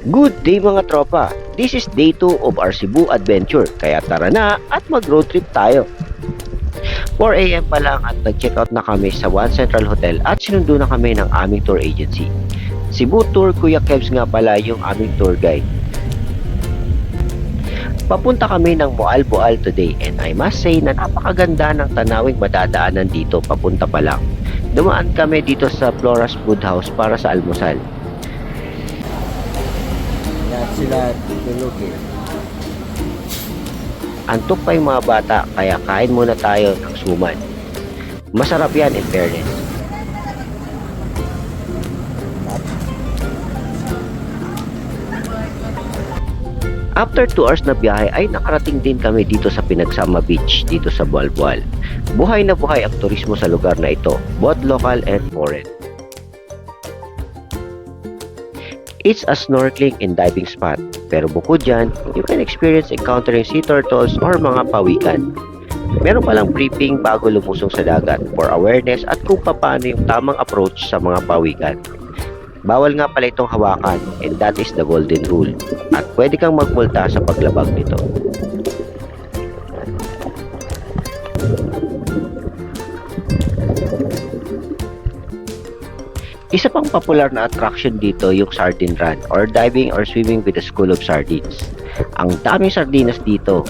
Good day mga tropa! This is day 2 of our Cebu adventure, kaya tara na at mag-road trip tayo. 4 AM pa lang at nag-check out na kami sa One Central Hotel at sinundo na kami ng aming tour agency. Cebu Tour Kuya Kebs nga pala yung aming tour guide. Papunta kami ng Boal today and I must say na napakaganda ng tanawing madadaanan dito papunta pa lang. Dumaan kami dito sa Flora's Food House para sa almusal. Lahat sila tulugin. Antok pa yung mga bata kaya kain muna tayo ng suman. Masarap yan in fairness. After 2 hours na biyahe ay nakarating din kami dito sa Pinagsama Beach dito sa Boal. Buhay na buhay ang turismo sa lugar na ito, both local and foreign. It's a snorkeling and diving spot, pero bukod dyan, you can experience encountering sea turtles or mga pawikan. Meron palang briefing bago lumusong sa dagat for awareness at kung paano yung tamang approach sa mga pawikan. Bawal nga pala itong hawakan and that is the golden rule at pwede kang magmulta sa paglabag nito. Isa pang popular na attraction dito yung Sardine Run or diving or swimming with a school of sardines. Ang daming sardinas dito.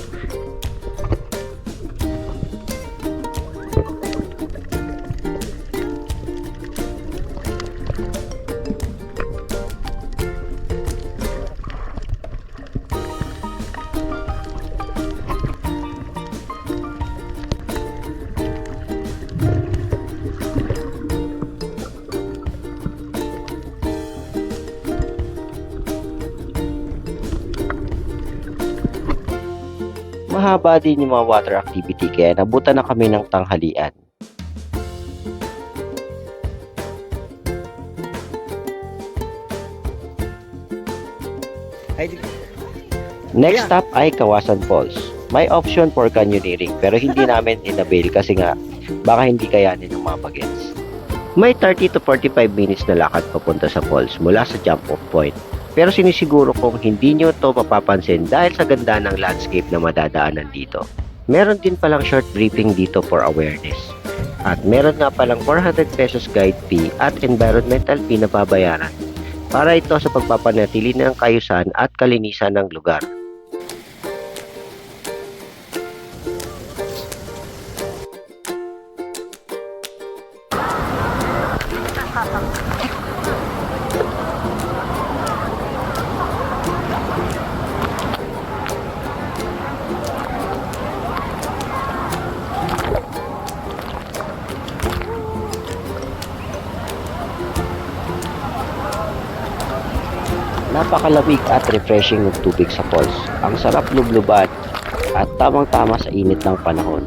Mahaba din yung mga water activity kaya nabutan na kami ng tanghalian. Next stop ay Kawasan Falls. May option for canyoneering pero hindi namin inabail kasi nga baka hindi kayanin ng mga bagets. May 30 to 45 minutes na lakad papunta sa falls mula sa jump off point. Pero sinisiguro kong hindi nyo to mapapansin dahil sa ganda ng landscape na madadaanan dito. Meron din palang short briefing dito for awareness. At meron nga palang 400 pesos guide fee at environmental fee na babayaran para ito sa pagpapanatili ng kayusan at kalinisan ng lugar. Napakalamig at refreshing ng tubig sa falls. Ang sarap lubluban at tamang-tama sa init ng panahon.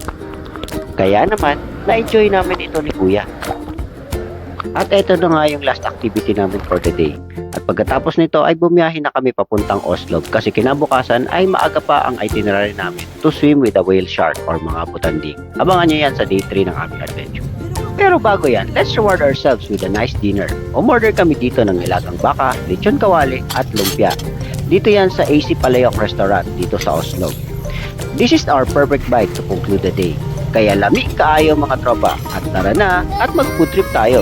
Kaya naman, na-enjoy namin ito ni Kuya. At ito na nga yung last activity namin for the day. At pagkatapos nito ay bumiyahin na kami papuntang Oslob kasi kinabukasan ay maaga pa ang itinerary namin to swim with a whale shark or mga butanding. Abangan nyo yan sa day 3 ng aming adventure. Pero bago yan, let's reward ourselves with a nice dinner. Umorder kami dito ng nilagang baka, lechon kawali at lumpia. Dito yan sa AC Palayok Restaurant dito sa Oslo. This is our perfect bite to conclude the day. Kaya lamig kaayo mga tropa at tara na at mag-food trip tayo.